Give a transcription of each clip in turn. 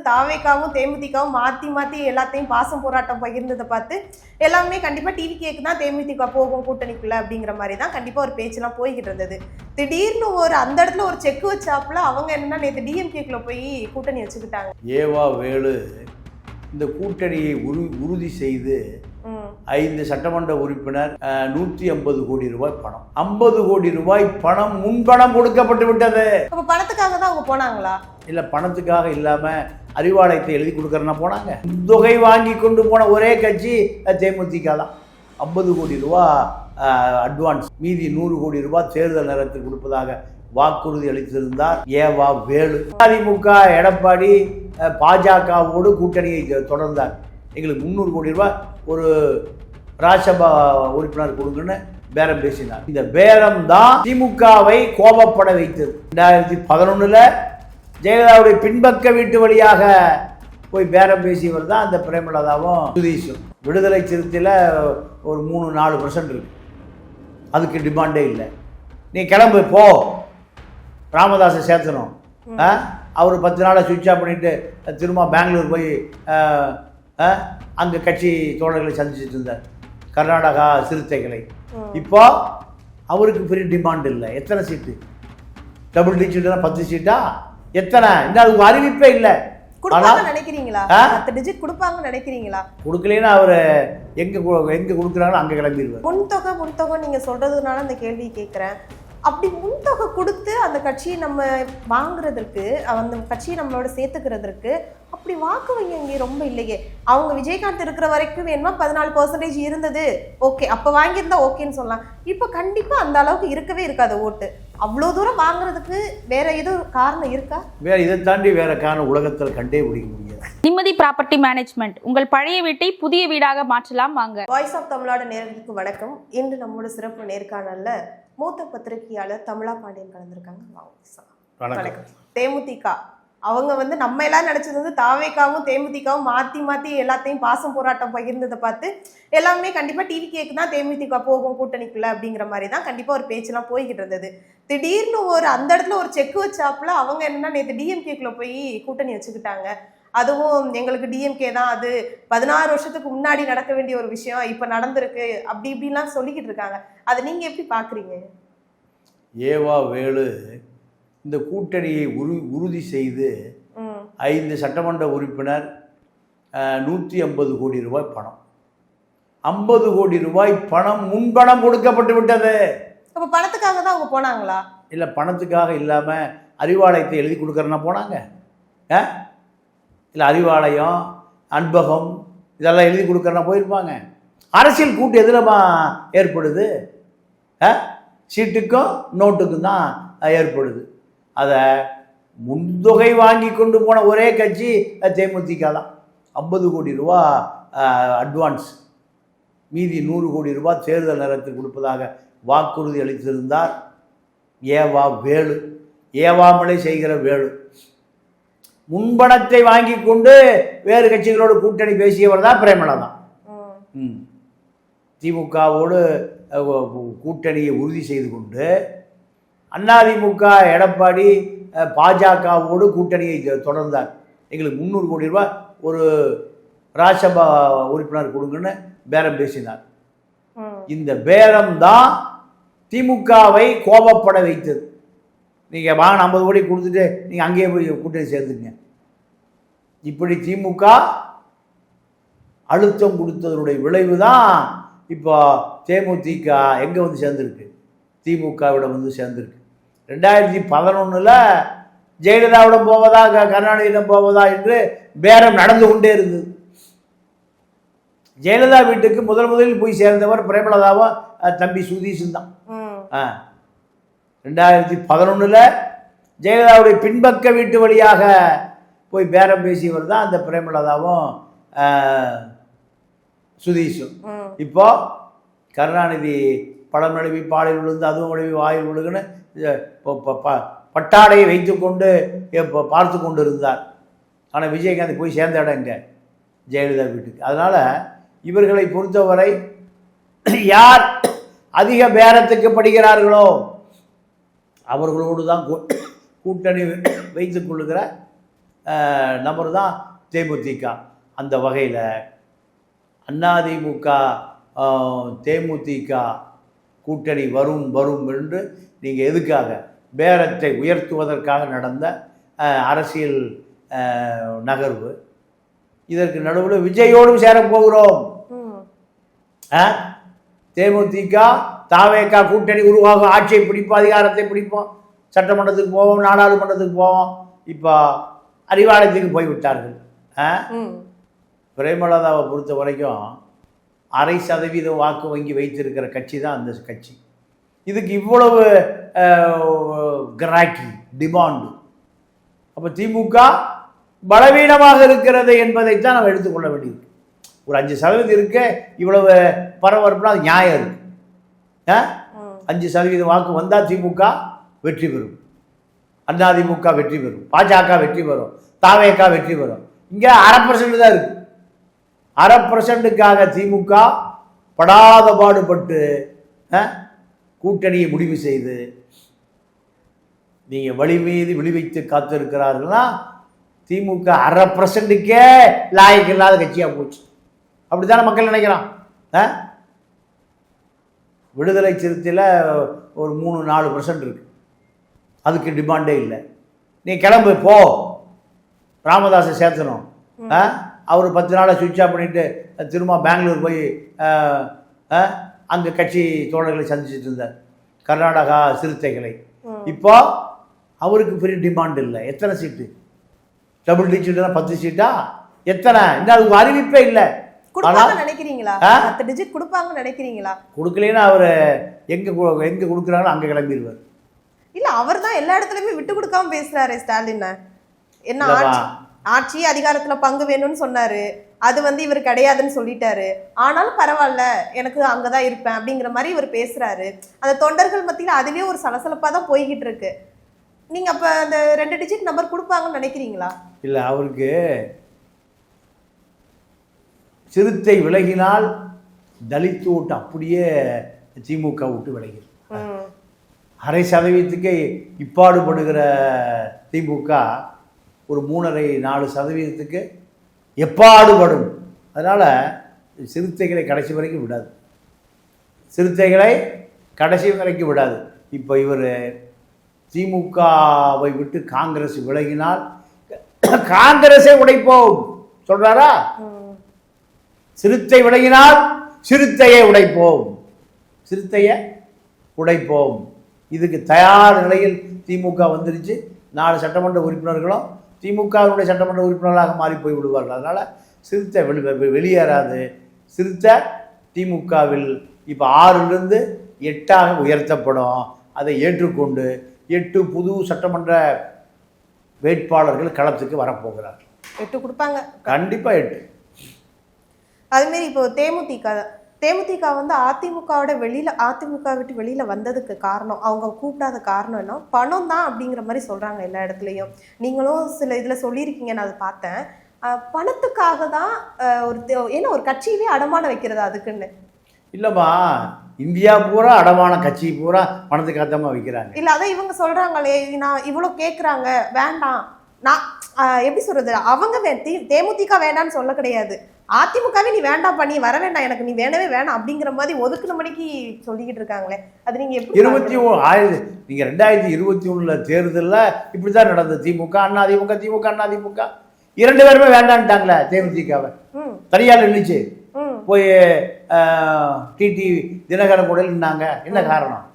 தாவேக்காவும் தேமுதிகவும் மாற்றி எல்லாத்தையும் பாசம் போராட்டம் பகிர்ந்ததை பார்த்து எல்லாமே கண்டிப்பாக டிவி கேக்கு தான் தேமுதிக போகும் கூட்டணிக்குள்ள அப்படிங்கிற மாதிரி தான் கண்டிப்பாக ஒரு பேச்செல்லாம் போய்கிட்டு இருந்தது. திடீர்னு அந்த இடத்துல ஒரு செக் வச்சாப்புல அவங்க என்னன்னா நேற்று டிஎம்கேக்குள்ள போய் கூட்டணி வச்சுக்கிட்டாங்க. ஏவா வேலு இந்த கூட்டணியை உறுதி செய்து 5 சட்டமன்ற உறுப்பினர் 150 கோடி ரூபாய் பணம், 50 கோடி ரூபாய் பணம் முன்பணம் கொடுக்கப்பட்டு விட்டது. அப்ப பணத்துக்காக தான் அவங்க போனாங்களா? இல்ல, பணத்துக்காக இல்லாம அறிவாலயத்தை எழுதி கொடுக்கறனா போனாங்க. தொகை வாங்கி கொண்டு போன ஒரே கட்சி தேமுதிக தான். 50 கோடி ரூபாய் அட்வான்ஸ், மீதி 100 கோடி ரூபாய் தேர்தல் நேரத்தில் கொடுப்பதாக வாக்குறுதி அளித்திருந்தார் ஏவா வேலு. அதிமுக எடப்பாடி பாஜகவோடு கூட்டணியை தொடர்ந்தார். எங்களுக்கு 300 கோடி ரூபாய் ஒரு ராஜ்யசபா உறுப்பினர் கொடுங்கன்னு பேரம் பேசினார். இந்த பேரம் தான் திமுகவை கோபப்பட வைத்தது. 2011 ஜெயலலிதாவுடைய பின்பக்க வீட்டு வழியாக போய் பேரம் பேசியவர் தான் அந்த பிரேமலதாவும் சுதீஷும். விடுதலை சிறுத்தையில் ஒரு 3-4% இருக்கு, அதுக்கு டிமாண்டே இல்லை. நீ கிளம்பு போ, ராமதாஸை சேர்த்தணும். அவர் 10 நாளை சுவிட்ச் ஆஃப் பண்ணிட்டு திரும்ப பெங்களூர் போய் அங்கே கட்சி தோழர்களை சந்திச்சுட்டு இருந்தார், கர்நாடகா சிறுத்தைகளை. இப்போ அவருக்கு பெரிய டிமாண்ட் இல்லை. எத்தனை சீட்டு? டபுள் டிஜிட் 10 சீட்டா? எத்தனை? இன்னும் அதுக்கு அறிவிப்பே இல்லை. நினைக்கிறீங்களா 10 டிஜிட் கொடுப்பாங்கன்னு நினைக்கிறீங்களா? கொடுக்கலன்னா அவர் எங்க கொடுக்குறாங்களோ அங்கே கிளம்பிடுவார். முன்தொகை நீங்க சொல்றதுனால அந்த கேள்வி கேட்குறேன். அப்படி முன்தொகை கொடுத்து அந்த கட்சியை நம்ம வாங்குறதுக்கு, அந்த கட்சியை நம்மளோட சேர்த்துக்கிறதுக்கு அப்படி வாக்கு வங்கி அங்கே ரொம்ப இல்லையே. அவங்க விஜயகாந்த் இருக்கிற வரைக்கும் வேணுமா 14% இருந்தது, ஓகே, அப்போ வாங்கியிருந்தா ஓகேன்னு சொல்லலாம். இப்போ கண்டிப்பாக அந்த அளவுக்கு இருக்கவே இருக்காது ஓட்டு. அவ்வளோ தூரம் வாங்குறதுக்கு வேற எதுவும் காரணம் இருக்கா? வேற இதை தாண்டி வேற காரணம் உலகத்தில் கண்டே பிடிக்க முடியாது. நிம்மதி ப்ராப்பர்ட்டி மேனேஜ்மெண்ட், உங்கள் பழைய வீட்டை புதிய வீடாக மாற்றலாம் வாங்க. வாய்ஸ் ஆஃப் தமிழோட நேரடிக்கு வணக்கம். இன்று நம்மளோட சிறப்பு நேர்காணல்ல மூத்த பத்திரிகையாளர் தமிழா பாண்டியன் கலந்துருக்காங்க. வணக்கம். தேமுதிக அவங்க நம்ம எல்லாம் நினைச்சது தாவேக்காவும் தேமுதிகவும் மாற்றி எல்லாத்தையும் பாசம் போராட்டம் பகிர்ந்ததை பார்த்து எல்லாமே கண்டிப்பாக டிவி கேக்கு தான் தேமுதிக போகும் கூட்டணிக்குள்ள அப்படிங்கிற மாதிரி தான் கண்டிப்பாக ஒரு பேச்செல்லாம் போய்கிட்டு இருந்தது. திடீர்னு அந்த இடத்துல ஒரு செக் வச்சாப்புல அவங்க என்னன்னா நேற்று டிஎம்கேக்குள்ள போய் கூட்டணி வச்சுக்கிட்டாங்க. அதுவும் எங்களுக்கு டிஎம்கே தான், அது 16 வருஷத்துக்கு முன்னாடி நடக்க வேண்டிய ஒரு விஷயம் இப்போ நடந்திருக்கு அப்படி இப்படிலாம் சொல்லிக்கிட்டு இருக்காங்க. அதை நீங்க எப்படி பாக்குறீங்க? ஏவா வேலு இந்த கூட்டணியை உறுதி செய்து 5 சட்டமன்ற உறுப்பினர் 150 கோடி ரூபாய் பணம், 50 கோடி ரூபாய் பணம் முன்பணம் கொடுக்கப்பட்டு விட்டது. அப்ப பணத்துக்காக தான் அவங்க போனாங்களா? இல்லை, பணத்துக்காக இல்லாம அறிவாலயத்தை எழுதி கொடுக்கறனா போனாங்க. இல்லை, அறிவாலயம் அன்பகம் இதெல்லாம் எழுதி கொடுக்கறனா போயிருப்பாங்க. அரசியல் கூட்டு எதிரமா ஏற்படுது, சீட்டுக்கும் நோட்டுக்கும் தான் ஏற்படுது. அதை முன்தொகை வாங்கி கொண்டு போன ஒரே கட்சி தேமுதிக தான். 50 கோடி ரூபா அட்வான்ஸ், மீதி 100 கோடி ரூபாய் தேர்தல் நேரத்தில் கொடுப்பதாக வாக்குறுதி அளித்திருந்தார் ஏவா வேலு. ஏவாமலை செய்கிற வேலு. முன்பணத்தை வாங்கி கொண்டு வேறு கட்சிகளோடு கூட்டணி பேசியவர் தான் பிரேமலதா. திமுகவோடு கூட்டணியை உறுதி செய்து கொண்டு அதிமுக எடப்பாடி பாஜகவோடு கூட்டணியை தொடர்ந்தார். எங்களுக்கு 300 கோடி ரூபாய் ஒரு ராஜ்யசபா உறுப்பினர் கொடுங்கன்னு பேரம் பேசினார். இந்த பேரம் தான் திமுகவை கோபப்பட வைத்தது. நீங்கள் வாங்க 50 கோடி கொடுத்துட்டு நீங்கள் அங்கேயே போய் கூட்டணி சேர்ந்துங்க. இப்படி திமுக அழுத்தம் கொடுத்ததனுடைய விளைவு தான் இப்போ தேமுதிக எங்கே வந்து சேர்ந்துருக்கு, திமுகவிடம் வந்து சேர்ந்துருக்கு. 2011 ஜெயலலிதாவிடம் போவதா கருணாநிதியிடம் போவதா என்று பேரம் நடந்து கொண்டே இருந்தது. ஜெயலலிதா வீட்டுக்கு முதலில் போய் சேர்ந்தவர் பிரேமலதாவும் தம்பி சுதீஷும் தான். 2011 ஜெயலலிதாவுடைய பின்பக்க வீட்டு வழியாக போய் பேரம் பேசியவர் தான் அந்த பிரேமலதாவும் சுதீஷும். இப்போ கருணாநிதி படம் நழுவி பாலில் விழுந்து, அதுவும் நழுவி வாயில் விழுகுன்னு பட்டாடையை வைத்து கொண்டு பார்த்து கொண்டு இருந்தார். ஆனால் விஜயகாந்த் போய் சேர்ந்த இடம் இங்கே ஜெயலலிதா வீட்டுக்கு. அதனால் இவர்களை பொறுத்தவரை யார் அதிக பேரத்துக்கு படுகிறார்களோ அவர்களோடு தான் கூட்டணி வைத்துக் கொள்ளுகிற நபர் தான் தேமுதிக. அந்த வகையில் அதிமுக தேமுதிக கூட்டணி வரும் வரும் என்று நீங்கள் எதுக்காக பேரத்தை உயர்த்துவதற்காக நடந்த அரசியல் நகர்வு. இதற்கு நடுவில் விஜயோடும் சேரப்போகிறோம். தேமுதிக தாவேகா கூட்டணி உருவாகும், ஆட்சியை பிடிப்போம், அதிகாரத்தை பிடிப்போம், சட்டமன்றத்துக்கு போவோம், நாடாளுமன்றத்துக்கு போவோம். இப்போ அறிவாலயத்துக்கு போய்விட்டார்கள். பிரேமலதாவை பொறுத்த வரைக்கும் 0.5% வாக்கு வங்கி வைத்திருக்கிற கட்சி தான் அந்த கட்சி. இதுக்கு இவ்வளவு கிராக்கி டிமாண்டு. அப்போ திமுக பலவீனமாக இருக்கிறது என்பதைத்தான் நம்ம எடுத்துக்கொள்ள வேண்டியிருக்கு. ஒரு 5% இருக்க இவ்வளவு பரபரப்புனா அது நியாயம் இருக்கு. 5% வாக்கு வந்தால் திமுக வெற்றி பெறும், அதிமுக வெற்றி பெறும், பாஜக வெற்றி பெறும், தாவேகா வெற்றி பெறும். இங்கே 0.5% தான் இருக்கு. 0.5%க்காக திமுக படாத பாடுபட்டு கூட்டணியை முடிவு செய்து நீங்கள் வழி மீது விழிவைத்து காத்திருக்கிறார்கள்னா திமுக 0.5%க்கே லாயக்கு இல்லாத கட்சியாக போச்சு. அப்படித்தானே மக்கள் நினைக்கிறான். விடுதலை சிறுத்தையில் ஒரு 3-4% இருக்கு, அதுக்கு டிமாண்டே இல்லை. நீ கிளம்பு போ, ராமதாஸை சேர்த்தணும். அவர் 10 நாளை சுவிட்ச் ஆஃப் பண்ணிட்டு திரும்ப பெங்களூர் போய் அங்கே கட்சி தோழர்களை சந்திச்சுட்டு இருந்தார், கர்நாடகா சிறுத்தைகளை. இப்போ அவருக்கு பெரிய டிமாண்ட் இல்லை. எத்தனை சீட்டு? டபுள் டிஜிட்னா 10 சீட்டா? எத்தனை? இன்னும் அதுக்கு அறிவிப்பே இல்லை. நினைக்கிறீங்களா 10 டிஜிட் கொடுப்பாங்கன்னு நினைக்கிறீங்களா? கொடுக்கலன்னா அவர் எங்க கொடுக்குறாங்களோ அங்கே கிளம்பிடுவார். இல்ல, அவர் தான் எல்லா இடத்துலயுமே விட்டு கொடுக்காம பேசுறாரு ஸ்டாலின். என்ன ஆட்சி அதிகாரத்துல பங்கு வேணும்னு சொன்னாரு, அது இவர் கிடையாதுன்னு சொல்லிட்டாரு. ஆனாலும் பரவாயில்ல, எனக்கு அங்கதான் இருப்பேன் அப்படிங்கிற மாதிரி இவர் பேசுறாரு. அந்த தொண்டர்கள் மத்தியில அதுவே ஒரு சலசலப்பா தான் போய்கிட்டு இருக்கு. நீங்க அப்ப அந்த 2 டிஜிட் நம்பர் கொடுப்பாங்கன்னு நினைக்கிறீங்களா? இல்ல, அவருக்கு சிறுத்தை விலகினால் தலித்து ஓட்டு அப்படியே திமுக விட்டு விலகிடும். 0.5%க்கே இப்பாடுபடுகிற திமுக ஒரு 3.5-4% எப்பாடுபடும். அதனால் சிறுத்தைகளை கடைசி வரைக்கும் விடாது, சிறுத்தைகளை கடைசி வரைக்கும் விடாது. இப்போ இவர் திமுகவை விட்டு காங்கிரஸ் விலகினால் காங்கிரஸை உடைப்போம் சொல்றாரா? சிறுத்தை விலகினால் சிறுத்தையை உடைப்போம், சிறுத்தையை உடைப்போம். இதுக்கு தயார் நிலையில் திமுக வந்துருச்சு. 4 சட்டமன்ற உறுப்பினர்களும் திமுகவினுடைய சட்டமன்ற உறுப்பினர்களாக மாறி போய் விடுவார்கள். அதனால் சிறுத்தை வெளியேறாது. சிறுத்தை திமுகவில் இப்போ 6லிருந்து 8ஆக உயர்த்தப்படும். அதை ஏற்றுக்கொண்டு 8 புது சட்டமன்ற வேட்பாளர்கள் களத்துக்கு வரப்போகிறார். 8 கொடுப்பாங்க கண்டிப்பாக 8. அதுமாரி இப்போ தேமுதிக அதிமுகவோட அதிமுக விட்டு வெளியில வந்ததுக்கு காரணம், அவங்க கூப்பிடாத காரணம் என்ன? பணம் தான் அப்படிங்கிற மாதிரி சொல்றாங்க எல்லா இடத்துலையும். நீங்களும் சில இதுல சொல்லியிருக்கீங்க, நான் அதை பார்த்தேன். பணத்துக்காக தான் ஒரு கட்சியவே அடமானம் வைக்கிறதா அதுக்குன்னு? இல்லைம்மா, இந்தியா பூரா அடமான கட்சி பூரா பணத்துக்காகத்தாம வைக்கிறாங்க. இல்லை, அதான் இவங்க சொல்றாங்களே, நான் இவ்வளோ கேட்குறாங்க, வேண்டாம். நான் எப்படி சொல்றது, அவங்க தேமுதிக வேண்டான்னு சொல்ல கிடையாது, அதிமுகவே நீ வேண்டாம் பண்ணி வர வேண்டாம், எனக்கு நீ வேணவே வேணாம் அப்படிங்கிற மாதிரி ஒதுக்குன மணிக்கு சொல்லிக்கிட்டு இருக்காங்களே, அது நீங்க எப்படி? 2021 தேர்தலில் இப்படி தான் நடந்தது. திமுக அதிமுக, திமுக அதிமுக 2 பேருமே வேண்டான்ட்டாங்களே தேமுதிகவை. தனியார் நின்றுச்சு போய் டிடி தினகரன் கூட நின்னாங்க. என்ன காரணம்?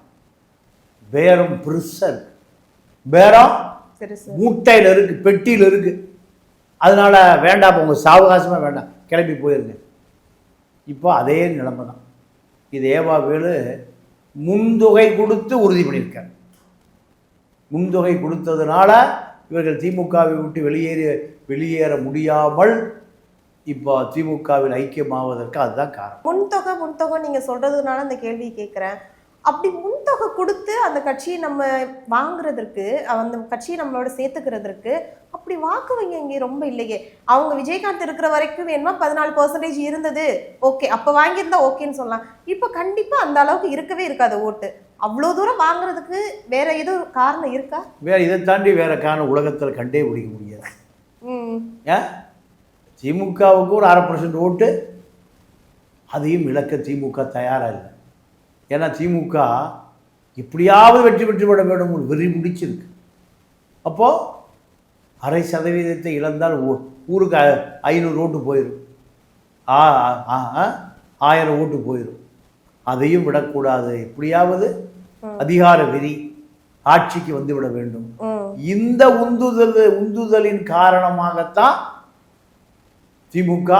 பேரம் பெருசா இருக்கு, பேரம் மூட்டையில் இருக்கு, பெட்டியில் இருக்கு. அதனால வேண்டாம், உங்க சாவகாசமா வேண்டாம், கிளம்பி போயிருங்க. இப்போ அதே நிலைமை தான். இது ஏவாவேலு முன்தொகை கொடுத்து உறுதி பண்ணியிருக்கார். முன்தொகை கொடுத்ததுனால இவர்கள் திமுகவை விட்டு வெளியேற முடியாமல் இப்போ திமுகவில் ஐக்கியமாவதற்கு அதுதான் காரணம். முன்தொகை நீங்க சொல்றதுனால அந்த கேள்வி கேட்குறேன். அப்படி முன்தொகை கொடுத்து அந்த கட்சியை நம்ம வாங்குறதற்கு, அந்த கட்சியை நம்மளோட சேர்த்துக்கிறதுக்கு அப்படி வாக்கு வங்கி இங்கே ரொம்ப இல்லையே. அவங்க விஜயகாந்த் இருக்கிற வரைக்கும் வேணுமா 14% இருந்தது, ஓகே, அப்போ வாங்கியிருந்தா ஓகேன்னு சொல்லலாம். இப்போ கண்டிப்பாக அந்த அளவுக்கு இருக்கவே இருக்காது ஓட்டு. அவ்வளோ தூரம் வாங்குறதுக்கு வேற எதுவும் காரணம் இருக்கா? வேற இதை தாண்டி வேற காரணம் உலகத்தில் கண்டே பிடிக்க முடியாது. ஏன் திமுகவுக்கு ஒரு 1/2% ஓட்டு, அதையும் இழக்க திமுக தயாராக இல்லை. ஏன்னா திமுக எப்படியாவது வெற்றி பெற்று விட வேண்டும் ஒரு வெறி முடிச்சிருக்கு. அப்போது 0.5% இழந்தால் ஊருக்கு 500 ஓட்டு போயிடும், 1000 ஓட்டு போயிடும். அதையும் விடக்கூடாது, எப்படியாவது அதிகார வெறி ஆட்சிக்கு வந்துவிட வேண்டும். இந்த உந்துதலின் காரணமாகத்தான் திமுக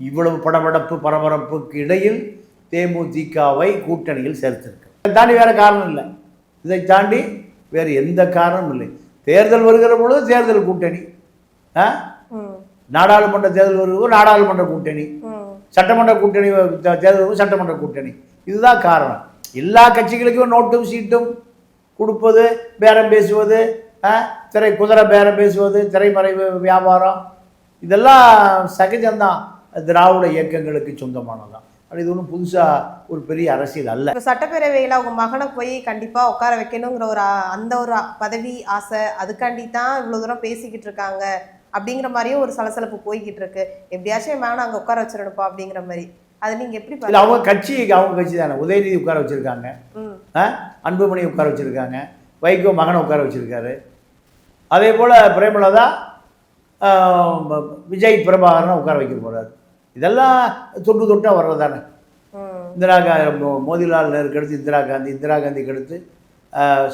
இவ்வளவு படபடப்பு பரபரப்புக்கு இடையில் தேமுதிகவை கூட்டணியில் சேர்த்திருக்கு. இதை தாண்டி வேற காரணம் இல்லை, இதை தாண்டி வேறு எந்த காரணமும் இல்லை. தேர்தல் வருகிற பொழுது தேர்தல் கூட்டணி, நாடாளுமன்ற தேர்தல் வருவது நாடாளுமன்ற கூட்டணி, சட்டமன்ற கூட்டணி தேர்தல் சட்டமன்ற கூட்டணி. இதுதான் காரணம். எல்லா கட்சிகளுக்கும் நோட்டும் சீட்டும் கொடுப்பது, பேரம் பேசுவது, குதிரை பேரம் பேசுவது, திரைமறைவு வியாபாரம், இதெல்லாம் சகஜம்தான். திராவிட இயக்கங்களுக்கு சொந்தமானதான். இது ஒன்றும் புதுசாக ஒரு பெரிய அரசியல் அல்ல. இப்போ சட்டப்பேரவையில் அவங்க மகனை போய் கண்டிப்பாக உட்கார வைக்கணுங்கிற அந்த ஒரு பதவி ஆசை, அதுக்காண்டி தான் இவ்வளோ தூரம் பேசிக்கிட்டு இருக்காங்க அப்படிங்கிற மாதிரியும் ஒரு சலசலப்பு போய்கிட்டு இருக்கு. எப்படியாச்சும் என் மகனை அங்கே உட்கார வச்சிடணுப்பா அப்படிங்கிற மாதிரி. அது நீங்கள் எப்படி இல்லை, அவங்க கட்சி தானே. உதயநிதி உட்கார வச்சுருக்காங்க, அன்புமணி உட்கார வச்சுருக்காங்க, வைகோ மகனை உட்கார வச்சுருக்காரு. அதே போல் பிரேமலதா விஜய் பிரபாகரனை உட்கார வைக்க போகிறார். இதெல்லாம் தொட்டால் வர்றதானே. மோதிலால் நேருக்கு அடுத்து இந்திரா காந்திக்கு அடுத்து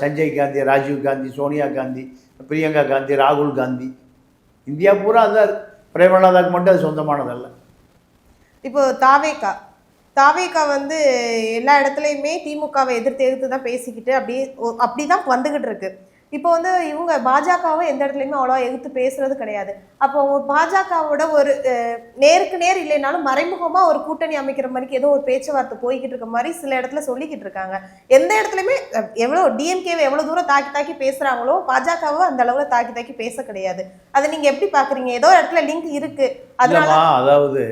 சஞ்சய் காந்தி, ராஜீவ் காந்தி, சோனியா காந்தி, பிரியங்கா காந்தி, ராகுல் காந்தி, இந்தியா பூரா அதான். பிரேமலதாவுக்கு மட்டும் அது சொந்தமானதல்ல. இப்போ தாவேகா வந்து எல்லா இடத்துலையுமே திமுகவை எதிர்த்து தான் பேசிக்கிட்டு அப்படிதான் வந்துகிட்டு இருக்கு. இப்போ வந்து இவங்க பாஜகவை எந்த இடத்துலையுமே அவ்வளோவா எதிர்த்து பேசுறது கிடையாது. அப்போ பாஜகவோட ஒரு நேருக்கு நேர் இல்லைனாலும் மறைமுகமாக ஒரு கூட்டணி அமைக்கிற மாதிரி ஏதோ ஒரு பேச்சுவார்த்தை போய்கிட்டு இருக்க மாதிரி சில இடத்துல சொல்லிக்கிட்டு இருக்காங்க. எந்த இடத்துலையுமே எவ்வளோ டிஎம்கேவை எவ்வளோ தூரம் தாக்கி பேசுகிறாங்களோ பாஜகவை அந்த அளவில் தாக்கி பேச கிடையாது. அதை நீங்கள் எப்படி பார்க்குறீங்க? ஏதோ இடத்துல லிங்க் இருக்கு. அதனால அதாவது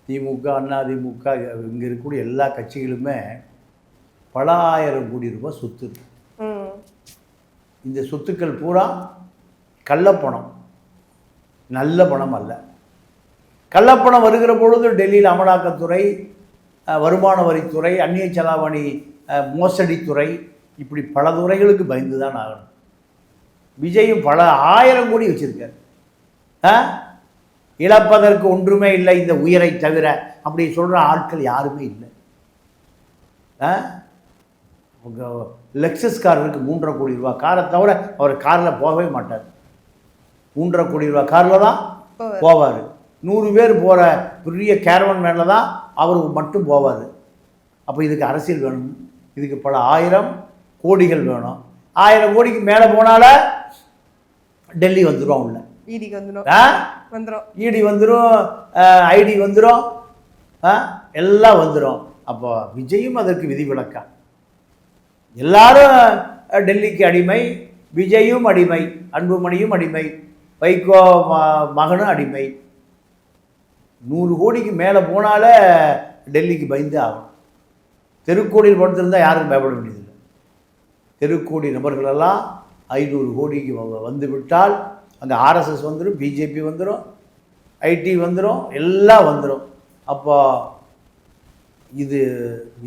திமுக, அதிமுக, இங்கே இருக்கக்கூடிய எல்லா கட்சிகளுமே பல 1000 கோடி ரூபாய் சொத்து இருக்கு. இந்த சொத்துக்கள் பூரா கள்ளப்பணம், நல்ல பணம் அல்ல. கள்ளப்பணம் வருகிற பொழுது டெல்லியில் அமலாக்கத்துறை, வருமான வரித்துறை, அந்நிய செலாவணி மோசடித்துறை, இப்படி பல துறைகளுக்கு பயந்து தான் ஆகணும். விஜயும் பல 1000 கோடி வச்சுருக்கார். இழப்பதற்கு ஒன்றுமே இல்லை இந்த உயிரை தவிர அப்படி சொல்கிற ஆட்கள் யாருமே இல்லை. லெக்ஸஸ் கார் இருக்குது, 3.5 கோடி ரூபா காரை தவிர அவர் காரில் போகவே மாட்டார். 3.5 கோடி ரூபா காரில் தான் போவார். 100 பேர் போகிற பெரிய கேரவன் மேனில் தான் அவர் மட்டும் போவார். அப்போ இதுக்கு அரசியல் வேணும், இதுக்கு பல 1000 கோடிகள் வேணும். 1000 கோடிக்கு மேலே போனால டெல்லி வந்துடும், உள்ள இடி வந்துடும், ஐடி வந்துடும், எல்லாம் வந்துடும். அப்போ விஜயும் அதற்கு விதிவிலக்கா. எல்லாரும் டெல்லிக்கு அடிமை, விஜயும் அடிமை, அன்புமணியும் அடிமை, வைகோ மகனும் அடிமை. 100 கோடிக்கு மேலே போனால டெல்லிக்கு பயந்து ஆகும். தெருக்கோடியில் படுத்திருந்தால் யாருக்கும் பயப்பட வேண்டியதில்லை. தெருக்கோடி நபர்களெல்லாம் 500 கோடிக்கு வந்து விட்டால் அந்த ஆர்எஸ்எஸ் வந்துடும், பிஜேபி வந்துடும், ஐடி வந்துடும், எல்லாம் வந்துடும். அப்போ இது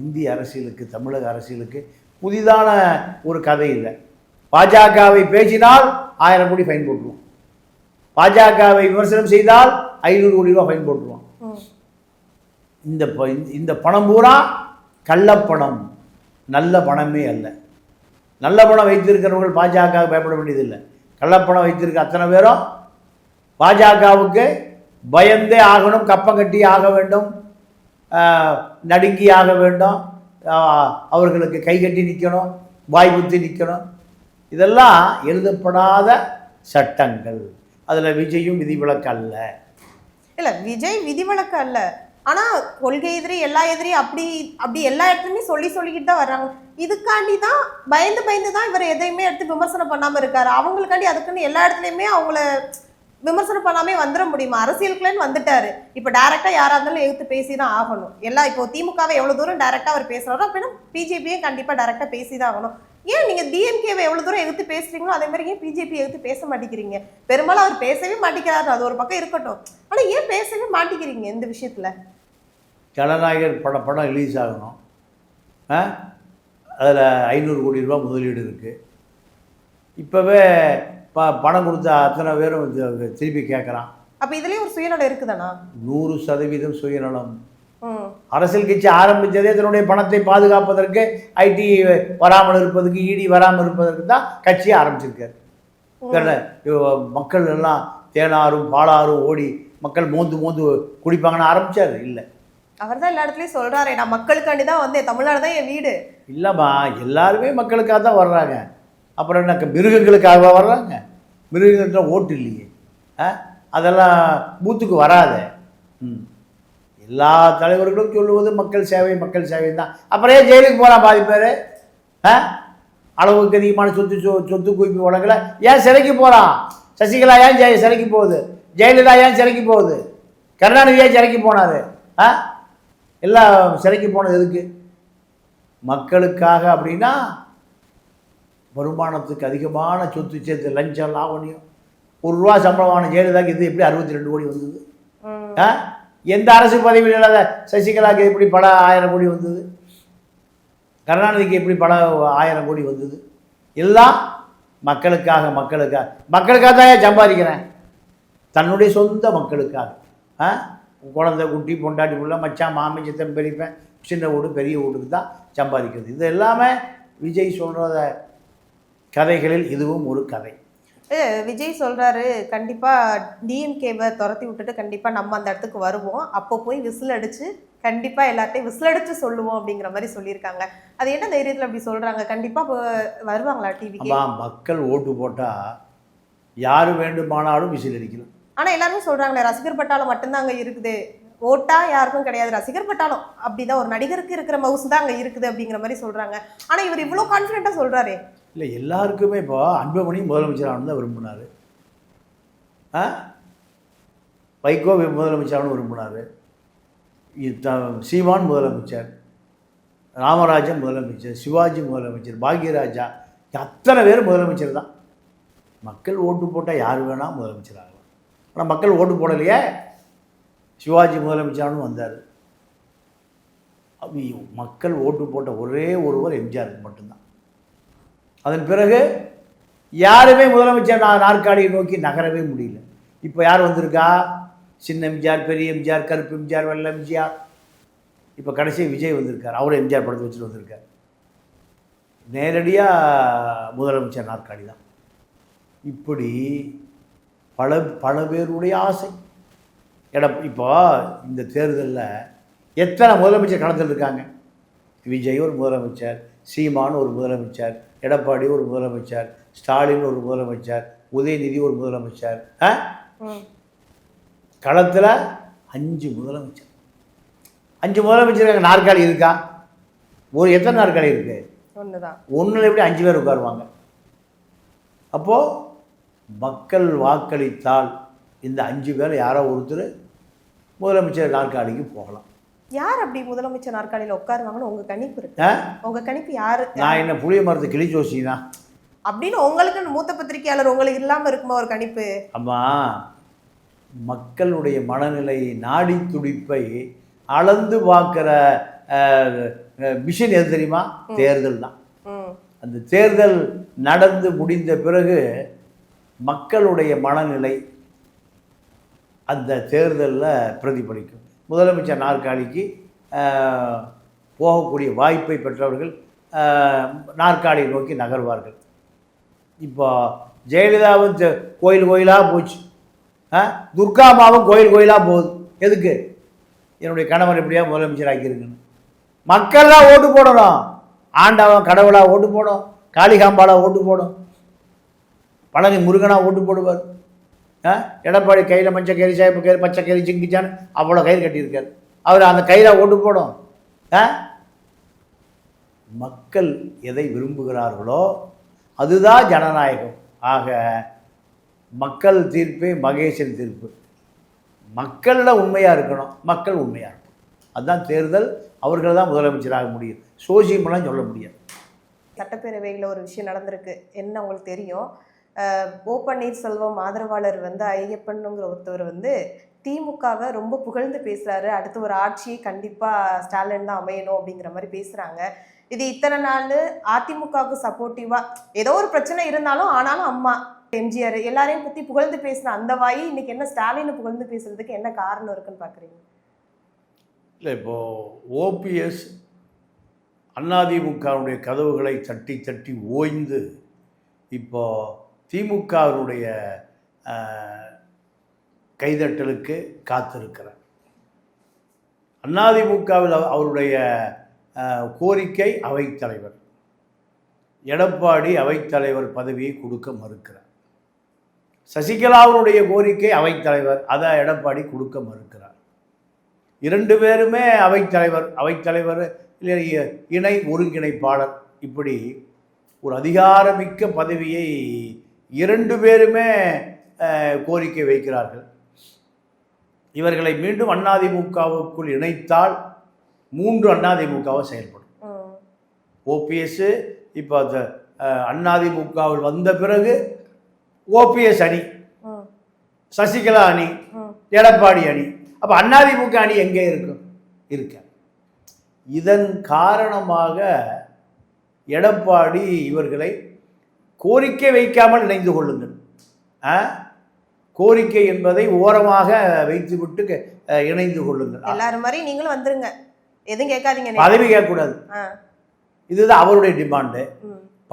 இந்திய அரசியலுக்கு, தமிழக அரசியலுக்கு புதிதான ஒரு கதை இல்லை. பாஜகவை பேசினால் 1000 கோடி ஃபைன் போட்டுருவோம், பாஜகவை விமர்சனம் செய்தால் 500 கோடி ரூபா ஃபைன் போட்டுருவோம். இந்த பணம் பூரா கள்ளப்பணம், நல்ல பணமே அல்ல. நல்ல பணம் வைத்திருக்கிறவர்கள் பாஜக பயப்பட வேண்டியதில்லை. கள்ளப்பணம் வைத்திருக்க அத்தனை பேரும் பாஜகவுக்கு பயந்தே ஆகணும், கப்பம் கட்டி ஆக வேண்டும், நடுங்கி ஆக வேண்டும், அவர்களுக்கு கை கட்டி நிற்கணும், வாய் குத்தி நிற்கணும். இதெல்லாம் எழுதப்படாத சட்டங்கள். அதில் விஜயும் விதிவிலக்கு அல்ல. இல்லை, விஜய் விதிவிலக்கு அல்ல. ஆனால் கொள்கை எதிரி, எல்லா எதிரி அப்படி எல்லா இடத்துலையுமே சொல்லிக்கிட்டு தான் வர்றாங்க. இதுக்காண்டி தான் பயந்து தான் இவர் எதையுமே எடுத்து விமர்சனம் பண்ணாமல் இருக்காரு. அவங்களுக்காண்டி அதுக்குன்னு எல்லா இடத்துலையுமே அவங்கள விமர்சனம் பண்ணாமே வந்துட முடியுமா? அரசியலுக்குள்ளேன்னு வந்துட்டாரு. இப்போ டைரெக்டாக யாராக இருந்தாலும் எதிர்த்து பேசி தான் ஆகணும். எல்லாம் இப்போ திமுகவை எவ்வளோ தூரம் டைரெக்டாக அவர் பேசுகிறாரோ அப்படின்னா பிஜேபியும் கண்டிப்பாக டைரெக்டாக பேசி தான் ஆகணும். ஏன் நீங்க டிஎம்கேவை எவ்வளவு தூரம் எதிர்த்து பேசுறீங்களோ அதே மாதிரி ஏன் பிஜேபி எதிர்த்து பேச மாட்டேங்கிறீங்க? பெரும்பாலும் அவர் பேசவே மாட்டேங்கிறாரு, அது ஒரு பக்கம் இருக்கட்டும். ஆனா ஏன் பேசவே மாட்டேங்கிறீங்க இந்த விஷயத்துல? ஜனநாயகர் படம் ரிலீஸ் ஆகணும், அதில் 500 கோடி ரூபா முதலீடு இருக்குது. இப்போவே பணம் கொடுத்த அத்தனை பேரும் திருப்பி கேட்குறான். அப்ப இதுலயே ஒரு சுயநலம் இருக்குதானா? 100% சுயநலம். அரசியல் கட்சி ஆரம்பித்ததே தன்னுடைய பணத்தை பாதுகாப்பதற்கு, ஐடி வராமல் இருப்பதற்கு, இடி வராமல் இருப்பதற்கு தான் கட்சியை ஆரம்பிச்சிருக்காரு. மக்கள் எல்லாம் தேனாரும் பாலாரும் ஓடி மக்கள் மோந்து மோந்து குடிப்பாங்கன்னு ஆரம்பிச்சாரு. இல்லை, அவர் தான் எல்லா இடத்துலயும் சொல்றாரு, நான் மக்களுக்காண்டி தான் வந்தேன், தமிழ்நாடு தான் என் வீடு. இல்லைம்மா, எல்லாருமே மக்களுக்காக தான் வர்றாங்க. அப்புறம் என்ன மிருகங்களுக்காக வர்றாங்க? மிருகங்கள்ட்ட ஓட்டு இல்லையே, அதெல்லாம் பூத்துக்கு வராத. எல்லா தலைவர்களும் சொல்லுவது மக்கள் சேவை மக்கள் சேவை தான். அப்புறம் ஏன் ஜெயிலுக்கு போகிறான் பாதி பேர்? அளவுக்கு அதிகமான சொத்து குவிப்பு வழங்கல ஏன் சிறைக்கு போகிறான்? சசிகலா ஏன் சிறைக்கு போகுது? ஜெயலலிதா ஏன் சிறைக்கு போகுது? கருணாநிதி ஏன் சிறைக்கு போனார்? எல்லாம் சிறைக்கு போனது எதுக்கு? மக்களுக்காக. அப்படின்னா வருமானத்துக்கு அதிகமான சொத்து சேர்த்து லஞ்சம் லாவணியம். ₹1 சம்பளமான ஜெயலலிதாக்கு இது எப்படி 62 கோடி வந்தது? எந்த அரசு பதவியில் இல்லாத சசிகலாவுக்கு எப்படி பல 1000 கோடி வந்தது? கருணாநிதிக்கு எப்படி பல 1000 கோடி வந்தது? எல்லாம் மக்களுக்காக மக்களுக்காக மக்களுக்காக தான் சம்பாதிக்கிறேன். தன்னுடைய சொந்த மக்களுக்காக. குழந்தை குட்டி பொண்டாட்டி புள்ள மச்சான் மாமன் சித்தன் பெரியப்பேன் சின்ன வீடு பெரிய வீட்டுக்கு தான் சம்பாதிக்கிறது. இது எல்லாமே விஜய் சொல்கிறத கதைகளில் இதுவும் ஒரு கதை. விஜய் சொல்றாரு, கண்டிப்பா டிஎம்கேவை துரத்தி விட்டுட்டு கண்டிப்பா நம்ம அந்த இடத்துக்கு வருவோம், அப்போ போய் விசில் அடிச்சு கண்டிப்பா எல்லாத்தையும் விசில் அடிச்சு சொல்லுவோம் அப்படிங்கிற மாதிரி சொல்லியிருக்காங்க. அது என்ன தைரியத்தில் அப்படி சொல்றாங்க? கண்டிப்பா வருவாங்களா டிவிக்கு? மக்கள் ஓட்டு போட்டா யாரு வேண்டுமானாலும் விசில் அடிக்கலாம். ஆனா எல்லாருமே சொல்றாங்களே, ரசிகர் பட்டாளம் மட்டும்தான் அங்க இருக்குது, ஓட்டா யாருக்கும் கிடையாது. ரசிகர் பட்டாளம் அப்படிதான் ஒரு நடிகருக்கு இருக்கிற மவுசு தான் அங்க இருக்குது அப்படிங்கிற மாதிரி சொல்றாங்க. ஆனா இவர் இவ்வளவு கான்ஃபிடென்ட்டா சொல்றாரு. இல்லை, எல்லாருக்குமே இப்போ அன்புமணி முதலமைச்சராகணும் தான் விரும்பினார். வைகோ முதலமைச்சராகணும் விரும்பினார். சீமான் முதலமைச்சர், ராமராஜன் முதலமைச்சர், சிவாஜி முதலமைச்சர், பாக்யராஜா, அத்தனை பேர் முதலமைச்சர் தான். மக்கள் ஓட்டு போட்டால் யார் வேணால் முதலமைச்சர் ஆகலாம். ஆனால் மக்கள் ஓட்டு போடலையே. சிவாஜி முதலமைச்சரானு வந்தார். மக்கள் ஓட்டு போட்ட ஒரே ஒருவர் எம்ஜிஆருக்கு மட்டும்தான். அதன் பிறகு யாருமே முதலமைச்சர் நாற்காலியை நோக்கி நகரவே முடியல. இப்போ யார் வந்திருக்கா? சின்ன எம்ஜிஆர், பெரிய எம்ஜிஆர், கருப்பு எம்ஜிஆர், வெள்ளை எம்ஜிஆர். இப்போ கடைசி விஜய் வந்திருக்கார். அவரும் எம்ஜிஆர் படத்தை வச்சுட்டு வந்திருக்கார். நேரடியாக முதலமைச்சர் நாற்காலி தான். இப்படி பல பேருடைய ஆசை. இப்போ இந்த தேர்தலில் எத்தனை முதலமைச்சர் களத்தில் இருக்காங்க? விஜய் ஒரு முதலமைச்சர், சீமான் ஒரு முதலமைச்சர், எடப்பாடி ஒரு முதலமைச்சர், ஸ்டாலின் ஒரு முதலமைச்சர், உதயநிதி ஒரு முதலமைச்சர். களத்தில் 5 முதலமைச்சர். 5 முதலமைச்சர் நாற்காலி இருக்கா? எத்தனை நாற்காலி இருக்கு? ஒன்றில் எப்படி 5 பேர் உட்காருவாங்க? அப்போது மக்கள் வாக்களித்தால் இந்த 5 பேர் யாரோ ஒருத்தர் முதலமைச்சர் நாற்காலிக்கு போகலாம். யார் அப்படி முதலமைச்சர் நாற்காலியில் உட்காருவாங்கன்னு உங்க கணிப்பு இருக்கு? உங்க கணிப்பு யாரு? நான் என்ன புளிய மரத்து கிளி ஜோசினா அப்படின்னு உங்களுக்கு மூத்த பத்திரிகையாளர் உங்களுக்கு இல்லாம இருக்குமா ஒரு கணிப்பு? ஆமா, மக்களுடைய மனநிலை நாடி துடிப்பை அளந்து பார்க்குற மிஷின் எது தெரியுமா? தேர்தல் தான். அந்த தேர்தல் நடந்து முடிந்த பிறகு மக்களுடைய மனநிலை அந்த தேர்தலில் பிரதிபலிக்கும். முதலமைச்சர் நாற்காலிக்கு போகக்கூடிய வாய்ப்பை பெற்றவர்கள் நாற்காலியை நோக்கி நகர்வார்கள். இப்போ ஜெயலலிதாவும் கோயில் கோயிலாக போச்சு, துர்காமாவும் கோயில் கோயிலாக போகுது. எதுக்கு? என்னுடைய கணவர் எப்படியா முதலமைச்சர் ஆக்கியிருக்குன்னு. மக்கள் தான் ஓட்டு போடணும். ஆண்டவன் கடவுளாக ஓட்டு போடும், காளிகாம்பாலாக ஓட்டு போடும், பழனி முருகனாக ஓட்டு போடுவார். எடப்பாடி கையில் மஞ்சள் கயிறு, சேப்பு கயிறு, பச்சை கயிறு, சிங்கிச்சான்னு அவ்வளோ கயிறு கட்டியிருக்கார். அவர் அந்த கயிறாக ஓட்டு போடும். மக்கள் எதை விரும்புகிறார்களோ அதுதான் ஜனநாயகம். ஆக மக்கள் தீர்ப்பே மகேசன் தீர்ப்பு. மக்களில் உண்மையாக இருக்கணும், மக்கள் உண்மையாக இருக்கணும். அதுதான் தேர்தல். அவர்கள் தான் முதலமைச்சராக முடியும். சோசியமெல்லாம் சொல்ல முடியாது. சட்டப்பேரவையில் ஒரு விஷயம் நடந்திருக்கு, என்ன உங்களுக்கு தெரியும்? ஓ பன்னீர்செல்வம் ஆதரவாளர் வந்து ஐயப்பனுங்கிற ஒருத்தவர் வந்து திமுகவை ரொம்ப புகழ்ந்து பேசுறாரு, அடுத்து ஒரு ஆட்சியை கண்டிப்பா ஸ்டாலின் தான் அமையணும் அப்படிங்கிற மாதிரி பேசுறாங்க. இது இத்தனை நாள் அதிமுகவுக்கு சப்போர்ட்டிவா ஏதோ ஒரு பிரச்சனை இருந்தாலும் ஆனாலும் அம்மா எம்ஜிஆர் எல்லாரையும் பத்தி புகழ்ந்து பேசின அந்த வாய் இன்னைக்கு என்ன ஸ்டாலினை புகழ்ந்து பேசுறதுக்கு என்ன காரணம் இருக்குன்னு பாக்குறீங்க? இல்லை, இப்போது ஓபிஎஸ் அதிமுகவுடைய கதவுகளை தட்டி தட்டி ஓய்ந்து இப்போ திமுகவினுடைய கைதட்டலுக்கு காத்திருக்கிறார். அதிமுகவில் அவருடைய கோரிக்கை அவைத்தலைவர், எடப்பாடி அவைத்தலைவர் பதவியை கொடுக்க மறுக்கிறார். சசிகலாவுடைய கோரிக்கை அவைத்தலைவர், அதை எடப்பாடி கொடுக்க மறுக்கிறார். இரண்டு பேருமே அவைத்தலைவர் இணை ஒருங்கிணைப்பாளர், இப்படி ஒரு அதிகாரமிக்க பதவியை இரண்டு பேருமே கோரிக்கை வைக்கிறார்கள். இவர்களை மீண்டும் அதிமுகவுக்குள் இணைத்தால் 3 அதிமுகவை செயல்படும். ஓபிஎஸ் இப்போ அதிமுகவில் வந்த பிறகு ஓபிஎஸ் அணி, சசிகலா அணி, எடப்பாடி அணி. அப்போ அதிமுக அணி எங்கே இருக்க இதன் காரணமாக எடப்பாடி இவர்களை கோரிக்கை வைக்காமல் இணைந்து கொள்ளுங்கள், கோரிக்கை என்பதை ஓரமாக வைத்துவிட்டு இணைந்து கொள்ளுங்கள், எல்லாரும் மாதிரி நீங்களும் வந்துருங்க, எதுவும் கேட்காதீங்க, பதவி கேட்கக்கூடாது. இதுதான் அவருடைய டிமாண்டு.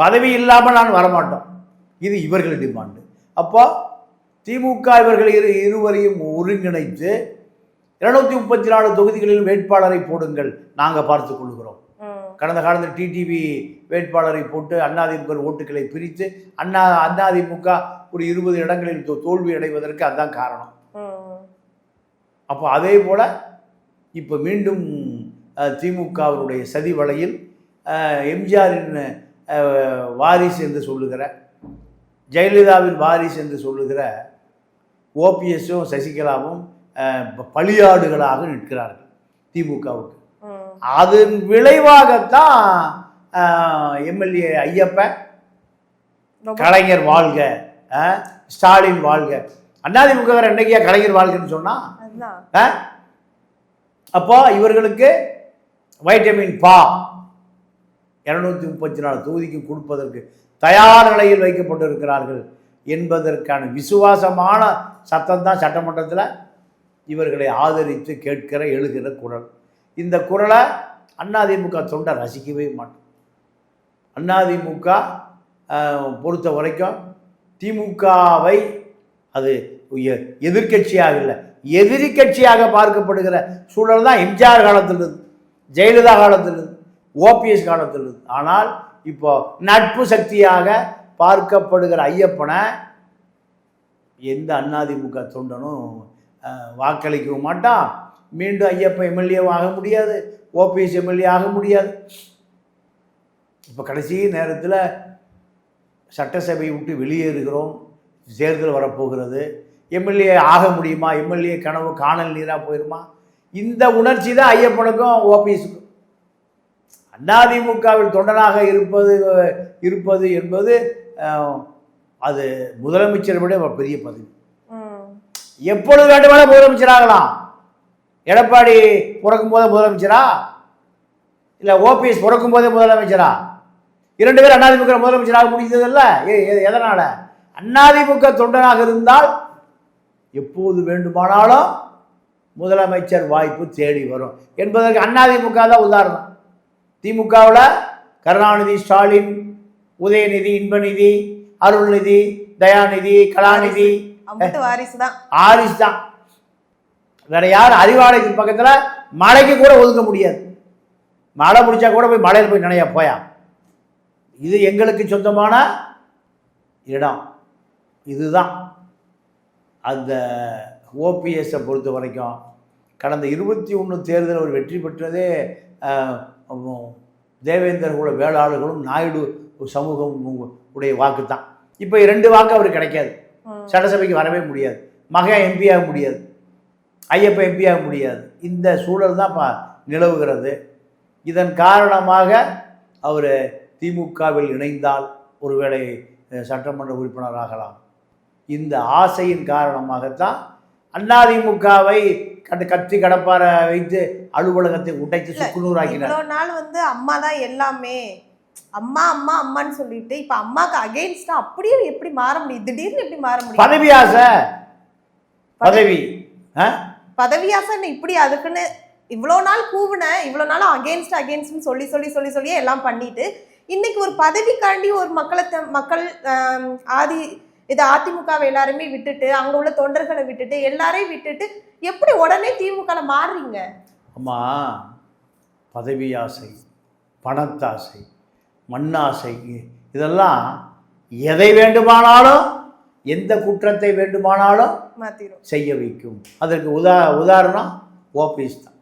பதவி இல்லாமல் நான் வரமாட்டோம், இது இவர்கள் டிமாண்டு. அப்போ திமுக இவர்கள் இருவரையும் ஒருங்கிணைத்து 234 தொகுதிகளில் வேட்பாளரை போடுங்கள், நாங்கள் பார்த்து கொள்கிறோம். கடந்த காலத்தில் டிடிவி வேட்பாளரை போட்டு அதிமுக ஓட்டுக்களை பிரித்து அதிமுக ஒரு 20 இடங்களில் தோல்வி அடைவதற்கு அதுதான் காரணம். அப்போ அதே போல் இப்போ மீண்டும் திமுகவினுடைய சதி வலையில் எம்ஜிஆரின் வாரிசு என்று சொல்லுகிற, ஜெயலலிதாவின் வாரிசு என்று சொல்லுகிற ஓபிஎஸும் சசிகலாவும் பலியாடுகளாக நிற்கிறார்கள் திமுகவுக்கு. அதன் விளைவாகத்தான் எம்எல்ஏ ஐயப்பன் கலைஞர் வாழ்க, ஸ்டாலின் வாழ்க, அதிமுக என்னைக்கியா கலைஞர் வாழ்கன்னு சொன்னா? அப்போ இவர்களுக்கு வைட்டமின் பா 234 தொகுதிக்கு கொடுப்பதற்கு தயார் நிலையில் வைக்கப்பட்டிருக்கிறார்கள் என்பதற்கான விசுவாசமான சத்தம் தான் சட்டமன்றத்தில் இவர்களை ஆதரித்து கேட்கிற எழுகிற குரல். இந்த குரலை அதிமுக தொண்டை ரசிக்கவே மாட்டோம். அதிமுக பொறுத்த வரைக்கும் திமுகவை அது எதிர்கட்சியாக இல்லை, எதிரி கட்சியாக பார்க்கப்படுகிற சூழல் தான் எம்ஜிஆர் காலத்திலிருந்து, ஜெயலலிதா காலத்திலிருந்து, ஓபிஎஸ் காலத்திலிருந்து. ஆனால் இப்போ நட்பு சக்தியாக பார்க்கப்படுகிற ஐயப்பனை எந்த அதிமுக தொண்டனும் வாக்களிக்கவும் மாட்டான். மீண்டும் ஐயப்பன் எம்எல்ஏவும் ஆக முடியாது, ஓபிஎஸ் எம்எல்ஏ ஆக முடியாது. இப்போ கடைசி நேரத்தில் சட்டசபையை விட்டு வெளியேறுகிறோம், தேர்தல் வரப்போகிறது, எம்எல்ஏ ஆக முடியுமா, எம்எல்ஏ கனவு காணல் நீராக போயிடுமா? இந்த உணர்ச்சி தான் ஐயப்பனுக்கும் ஓபிஎஸுக்கும். அதிமுகவில் தொண்டனாக இருப்பது என்பது அது முதலமைச்சரை விட பெரிய பதவி. எப்பொழுது வேண்டுமானால் முதலமைச்சராகலாம். எடப்பாடி பிறக்கும் போதே முதலமைச்சரா, இல்லை ஓபிஎஸ் பிறக்கும் போதே முதலமைச்சரா? 2 பேர் அதிமுக முதலமைச்சராக முடிந்ததில்ல. எதனால? அதிமுக தொண்டனாக இருந்தால் எப்போது வேண்டுமானாலும் முதலமைச்சர் வாய்ப்பு தேடி வரும் என்பதற்கு அதிமுக தான் உதாரணம். திமுகவில் கருணாநிதி, ஸ்டாலின், உதயநிதி, இன்பநிதி, அருள்நிதி, தயாநிதி, கலாநிதி, வாரிசு தான். வேற யாரும் அறிவாலயத்தின் பக்கத்தில் மழைக்கு கூட ஒதுக்க முடியாது. மழை முடிச்சா கூட போய் மழையில் போய் நினையா போயா, இது எங்களுக்கு சொந்தமான இடம். இதுதான் அந்த ஓபிஎஸ்ஸை பொறுத்த வரைக்கும். கடந்த 21 தேர்தல் அவர் வெற்றி பெற்றதே தேவேந்திர குல வேளாளர்களும் நாயுடு சமூகம் உடைய வாக்கு தான். இப்போ 2 வாக்கு அவருக்கு கிடைக்காது, சட்டசபைக்கு வரவே முடியாது, மகன் எம்பி ஆக முடியாது, ஐயப்ப எம்பி ஆக முடியாது. இந்த சூழல் தான் நிலவுகிறது. இதன் காரணமாக அவர் திமுகவில் இணைந்தால் ஒருவேளை சட்டமன்ற உறுப்பினராகலாம். இந்த ஆசையின் காரணமாகத்தான் அதிமுகவை கத்தி கடப்பார வைத்து அலுவலகத்தை உடைத்து சுக்குநூறாக்கினார். இவ்வளோ நாள் வந்து அம்மா தான் எல்லாமே, அம்மா அம்மா அம்மான்னு சொல்லிட்டு இப்ப அம்மாக்கு அகைன்ஸ்டா அப்படியே எப்படி மாற முடியும்? திடீர்னு எப்படி மாற முடியும்? பதவி ஆசை, பதவி ஆசை இப்படி அதுக்குன்னு இவ்வளோ நாள் கூவுன, இவ்வளோ நாள் அகேன்ஸ்ட்னு சொல்லி எல்லாம் பண்ணிட்டு இன்னைக்கு ஒரு பதவிக்காண்டி ஒரு மக்கள் இது அதிமுகவை எல்லாருமே விட்டுட்டு அங்க உள்ள தொண்டர்களை விட்டுட்டு எல்லாரையும் விட்டுட்டு எப்படி உடனே திமுகல மாறுறீங்க? அம்மா, பதவி ஆசை, பணத்தாசை, மண்ணாசை, இதெல்லாம் எதை வேண்டுமானாலும் எந்த குற்றத்தை வேண்டுமானாலும் செய்ய வைக்கும். அதற்கு உதாரணம் ஓபிஎஸ் தான்.